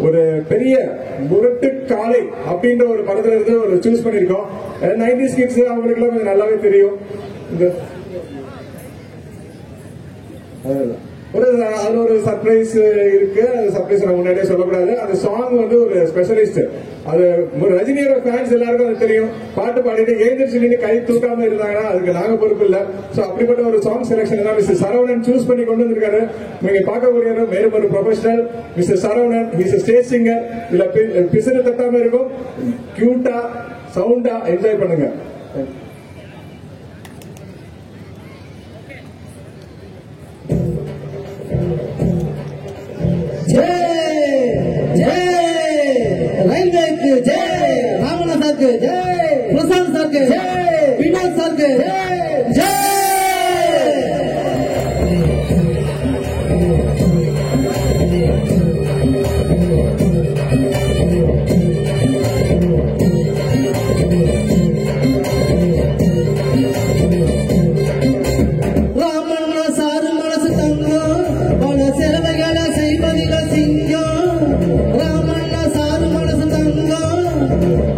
ஒரு பெரிய முரட்டு காலை அப்படின்ற ஒரு படத்துல இருந்து ஒரு சூஸ் பண்ணிருக்கோம். 90s கிட்ஸ் அவங்களுக்கு எல்லாம் கொஞ்சம் நல்லாவே தெரியும். அதுல ஒரு சர்ப்ரைஸ் இருக்கு. அந்த சர்ப்ரைஸ் நான் முன்னாடியே சொல்லக்கூடாது. அந்த சாங் வந்து ஒரு ஸ்பெஷலிஸ்ட். அது ரஜினியோட ஃபேன்ஸ் எல்லாருக்கும் அது தெரியும். பாட்டு பாடிட்டு எழுந்திரிச்சு கை தூக்காம இருந்தாங்கன்னா அதுக்கு நாங்க பொறுப்பு இல்ல. சோ அப்படிப்பட்ட ஒரு சாங் செலக்ஷன் தான் மிஸ்டர் சரவணன் சூஸ் பண்ணி கொண்டு வந்திருக்காரு. நீங்க பார்க்கக்கூடிய மேலும் ஒரு professional mister Saravanan. Is stage singer. இதுல பிசுறு தட்டாம இருக்கும். கியூட்டா சவுண்டா என்ஜாய் பண்ணுங்க. ரயில்வேக்கு ஜெய், ராமண்ணா சாருக்கு ஜெய், பிரசாந்த் சாருக்கு ஜெய், வினோத் சாருக்கு ஜெய். ராமண்ணா சாரு மனசு தங்கம், பல சேவைகளை செய்வதில சிங்கம். ராமண்ணா சாரு மனசு தங்கம்,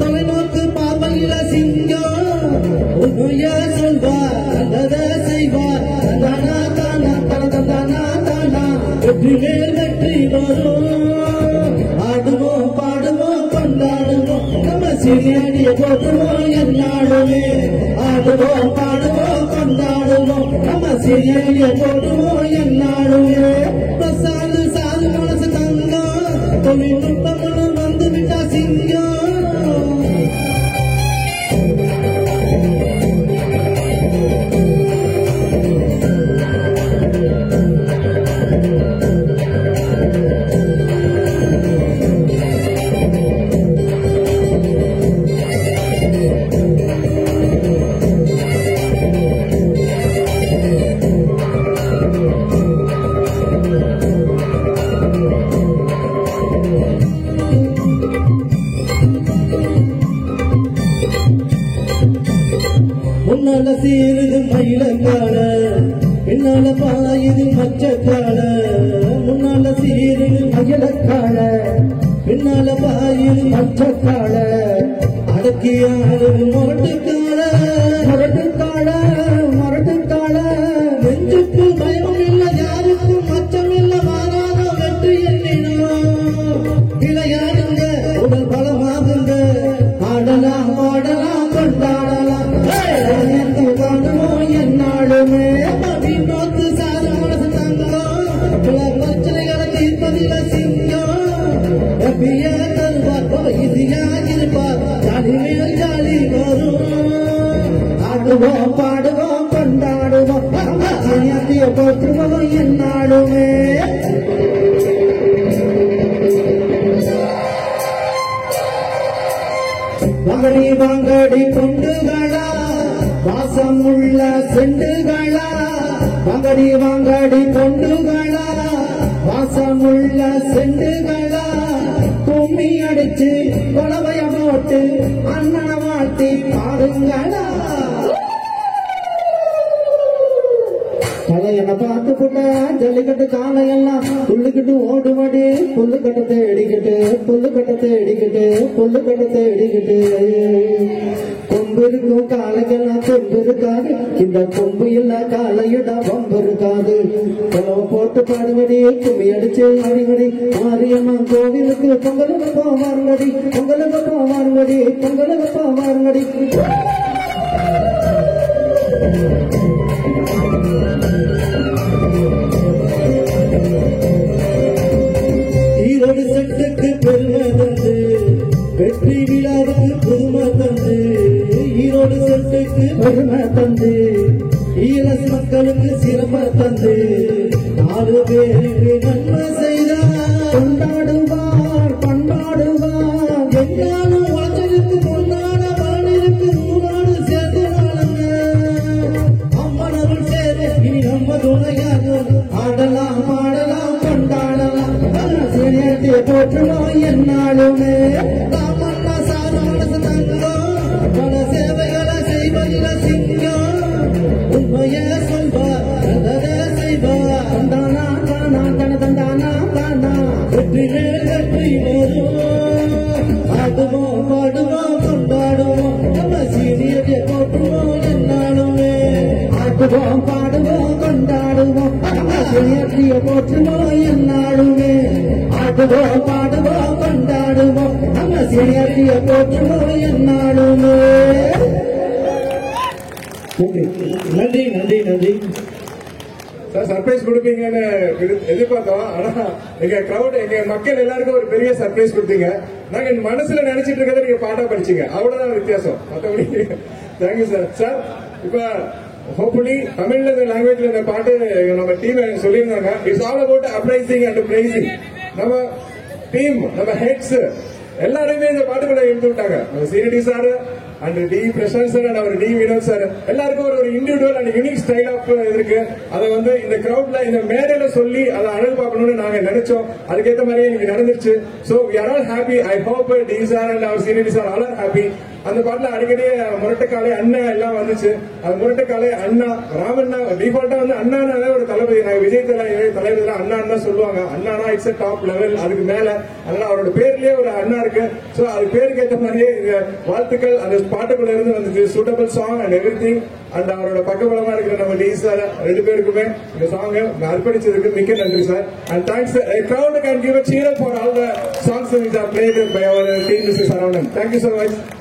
தொலைநோக்கு பார்வையில சிங்கம். உண்மையா சொல்வார், நல்லதை செய்வார். தானா தானா தானா தானா தானா வெற்றி மேல் வெற்றி வரும். ஆடுவோம் பாடுவோம் கொண்டாடுவோம், நம்ம சிறியடிய போட்டுவோம் என்னாடுமே. ஆடுவோம் பாடுவோம் கொண்டாடுவோம், நம்ம சிறியடிய போட்டுவோம் என்னாடுமே. பிரசாது சாது மனசு தங்கம், தொழில்நுட்பம் வந்து விட்டா சிங்கம். முன்னால சீருது மயிலக்கால, பின்னால பாயுது மச்சக்கால. முன்னால சீருது மயிலக்கால, பின்னால பாயுது மச்சக்கால. அடக்கியாரு முரட்டுக்கால, முரட்டுக்கால, முரட்டுக்கால. நெஞ்சுக்கு பயம் இல்ல, யாருக்கும் மச்சம் இல்ல, மாறாத வெற்றி எண்ணினோம். விளையாடுங்க, உடல் பலமாகுங்க, ஆடலாம் பாடலாம் கொண்டாடலாம். என்னாலுமே நோக்கு சாது மனசு தங்கம், பிரச்சனைகளை தீர்ப்பதில சிங்கம். தருவார் இதியா இருப்பார், ஜாலி மேல் ஜாலி வரும். ஆடுவோம் பாடுவோம் கொண்டாடுவோம், போற்றுவோம் என்னாலுமே. வாங்கடி வாங்கடி பொண்டுகளா, வாசம் உள்ள செண்டுகளா. வாங்கடி வாங்கடி பொண்டுகளா, வாசம் உள்ள செண்டுகளா. கும்மி அடிச்சு கொலவைய போட்டு அண்ணனை வாழ்த்தி பாருங்களா. தலையனை பார்த்து புட்ட ஜல்லிக்கட்டு காலையெல்லாம் புல்லுக்கிட்டு ஓடுமடி. புல்லுக்கட்டை தேடிக்கிட்டு, புல்லுக்கட்டை தேடிக்கிட்டு, புல்லுக்கட்டை தேடிக்கிட்டு. கொம்பு இருக்கும் காலைக்கெல்லாம் கொம்பு இருக்காது, இந்த கொம்பு இல்ல காலையிட கொம்பு இருக்காது. கொலவை போட்டு பாடுவடி, கும்மி அடிச்சு அடிவடி. மாரியம்மா கோவிலுக்கு பொங்கலுக்கு போவாருங்கடி, பொங்கலுக்கு போவாருங்கடி, பொங்கலுக்கு போவாருங்கடி. ஈரோடு செட்டுக்கு பெருமை தந்து, வெற்றி விழாவுக்கு புதுமை தந்து. ஈரோடு செட்டுக்கு பெருமை தந்து, ஈழஸ் மக்களுக்கு சிறப்பை தந்து. 4 பேருக்கு நன்மை செய்தார், கொண்டாடுவார் பண்பாடுவார். எங்காலும் வாழ்க்கைக்கு பொன்னான பலனிற்கு நூறாடு சேர்த்து வாழுங்க. அம்மனருள் சேர இனி நம்ம துணையாக ஆடலாம் பாடலாம் கொண்டாடலாம். போற்றுவோம் என்னாலுமே. ராமண்ணா சாரு மனசு தங்கம், பல சேவைகளை செய்வதில சிங்கம். உண்மையே சொல்வார், நல்லதே செய்வார். தானா தானா தன தந்தானா. ஆடுவோம் பாடுவோம் கொண்டாடுவோம் நம்ம சுயேற்றிய போற்றுவோம் என்னாலுமே ஆடுவோம் பாடுவோம் கொண்டாடுவோம் நம்ம சுயேற்றிய போற்றுவோம் என்னாலுமே நன்றி நன்றி நன்றி சார் சர்ப்ரைஸ் கொடுப்பீங்கன்னு எதிர்பார்த்தோம். ஆனா எங்க கிரௌட் எங்க மக்கள் எல்லாருக்கும் ஒரு பெரிய சர்ப்ரைஸ் கொடுத்தீங்க. நாங்க மனசுல நினைச்சிட்டு இருக்கிறத நீங்க பாட்டா படிச்சீங்க, அவ்வளவுதான் வித்தியாசம். மற்றபடி தேங்க்யூ சார். சார் இப்ப ஹோப்ஃபுல்லி தமிழ்ல இந்த லாங்குவேஜ்ல இந்த பாட்டு நம்ம டீம் சொல்லியிருந்தாங்க. It's all about appraising and praising. நம்ம டீம் நம்ம ஹெட்ஸ் எல்லாருமே இந்த பாட்டுகளை எழுந்து விட்டாங்க. சீனிடி sir and T Prasanth sir and அவர் டி வினோத் சார் எல்லாருக்கும் ஒரு individual and unique style of இருக்கு. அதை வந்து இந்த கிரௌட்ல இந்த மேடையில சொல்லி அதை அழகு பார்க்கணும்னு நாங்க நினைச்சோம். அதுக்கேற்ற மாதிரியே இன்னைக்கு நடந்துருச்சு. So we are all happy. I hope T sir and our senior sir all are happy. அந்த பாட்டுல அடிக்கடி முரட்டுக்காலை அண்ணா எல்லாம் வந்துச்சு. அது முரட்டுக்காலை அண்ணா ராமண்ணா டிஃபால்ட்டா வந்து அண்ணானாலே ஒரு தளபதி. நாங்க விஜய் தலைவர் அண்ணா சொல்லுவாங்க. அண்ணானா இட்ஸ் டாப் லெவல், அதுக்கு மேல. அதனால அவரோட பேர்லயே ஒரு அண்ணா இருக்கு. சோ அது பேருக்கு ஏற்ற மாதிரியே வாழ்த்துக்கள். அந்த பாட்டுக்குள்ள இருந்து வந்துச்சு. Suitable song and every thing. And அவரோட பக்கபலமா இருக்கிற நம்ம டி சார் ரெண்டு பேருக்குமே இந்த சாங் அர்ப்பணிச்சதுக்கு மிக்க நன்றி sir. And thanks. crowd can give a cheer for all the songs which are played by our team. This is Saravanan. Thank you so much.